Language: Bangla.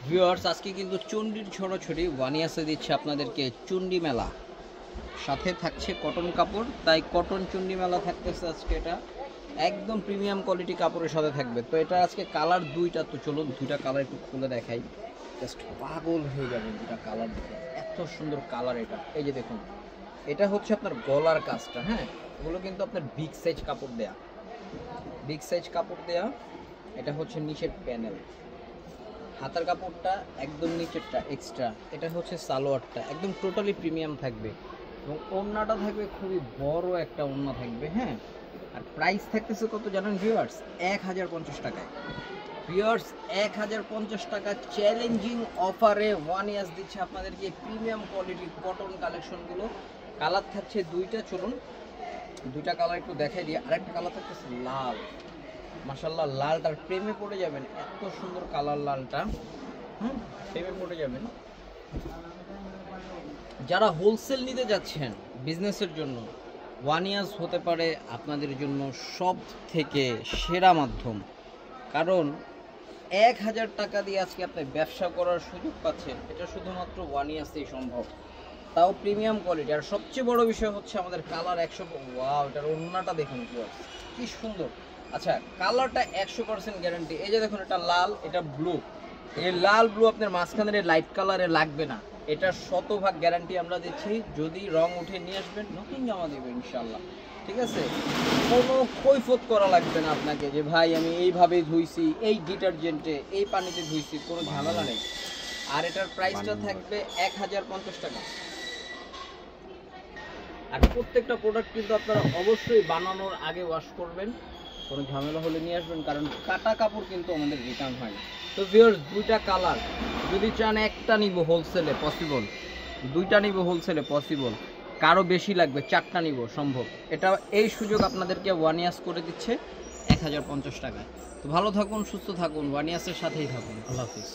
ভিউয়ার্স আজকে কিন্তু চণ্ডীর ছড়াছড়ি ওয়ানিয়াসে দিচ্ছে আপনাদেরকে চণ্ডী মেলা, সাথে থাকছে কটন কাপড়। তাই কটন চণ্ডী মেলা থাকতেছে আজকে, এটা একদম প্রিমিয়াম কোয়ালিটি কাপড়ের সাথে থাকবে। তো এটা আজকে কালার দুইটা, তো চলুন দুইটা কালার একটু খুলে দেখাই। জাস্ট পাগল হয়ে যাবেন দুটা কালার দেখে, এত সুন্দর কালার। এটা এই যে দেখুন, এটা হচ্ছে আপনার গলার কাজটা। হ্যাঁ, এগুলো কিন্তু আপনার বিগ সাইজ কাপড় দেয়া, বিগ সাইজ কাপড় দেয়া। এটা হচ্ছে নিচের প্যানেল, হাতার কাপড়টা একদম নিচেরটা এক্সট্রা। এটা হচ্ছে সালোয়ারটা, একদম টোটালি প্রিমিয়াম থাকবে এবং ওড়নাটা থাকবে খুবই বড় একটা ওড়না থাকবে। হ্যাঁ, আর প্রাইস থাকতেছে কত জানেন ভিউয়ার্স? 1050 টাকায়। ভিউয়ার্স 1050 টাকা চ্যালেঞ্জিং অফারে ওয়ানিয়াস দিচ্ছে আপনাদেরকে প্রিমিয়াম কোয়ালিটির কটন কালেকশনগুলো। কালার থাকছে দুইটা, চলুন দুইটা কালার একটু দেখাই দিই। আরেকটা কালার থাকতেছে লাল, মাশাল্লাহ লালটার প্রেমে পড়ে যাবেন, এত সুন্দর কালার লালটা। প্রেমে পড়ে যাবেন। যারা হোলসেল নিতে যাচ্ছেন বিজনেসের জন্য, ওয়ানিয়াস হতে পারে আপনাদের জন্য সব থেকে সেরা মাধ্যম। কারণ 1000 টাকা দিয়ে আজকে আপনি ব্যবসা করার সুযোগ পাচ্ছেন, এটা শুধুমাত্র ওয়ানিয়াসেই সম্ভব, তাও প্রিমিয়াম কোয়ালিটি। আর সবচেয়ে বড় বিষয় হচ্ছে আমাদের কালার 100। ওয়াও, এটার ওড়নাটা দেখুন কি সুন্দর। আচ্ছা, কালারটা 100% গ্যারান্টি। এই যে দেখুন, এটা লাল, এটা ব্লু। এই লাল ব্লু আপনার মাঝখানের লাইট কালারে লাগবে না, এটা শতভাগ গ্যারান্টি আমরা দিচ্ছি। যদি রং উঠে নিয়ে আসবেন, নতুন জামা দেবো ইনশাল্লাহ। ঠিক আছে, কোনো কৈফত করা লাগবে না আপনাকে যে ভাই আমি এইভাবে ধুইছি, এই ডিটারজেন্টে এই পানিতে ধুইছি, কোনো ঝামেলা নেই। আর এটার প্রাইসটা থাকবে 1050 টাকা। আর প্রত্যেকটা প্রোডাক্ট কিন্তু আপনারা অবশ্যই বানানোর আগে ওয়াশ করবেন, কোনো ঝামেলা হলে নিয়ে আসবেন, কারণ কাটা কাপড় কিন্তু আমাদের রিটার্ন হয় না। তো ভিউয়ার্স দুইটা কালার, যদি চান একটা নিব হোলসেলে পসিবল, দুইটা নিব হোলসেলে পসিবল, কারো বেশি লাগবে 4টা নিব সম্ভব। এটা এই সুযোগ আপনাদেরকে ওয়ানিয়াস করে দিচ্ছে 1050 টাকায়। তো ভালো থাকুন, সুস্থ থাকুন, ওয়ানিয়াসের সাথেই থাকুন। আল্লাহ হাফিজ।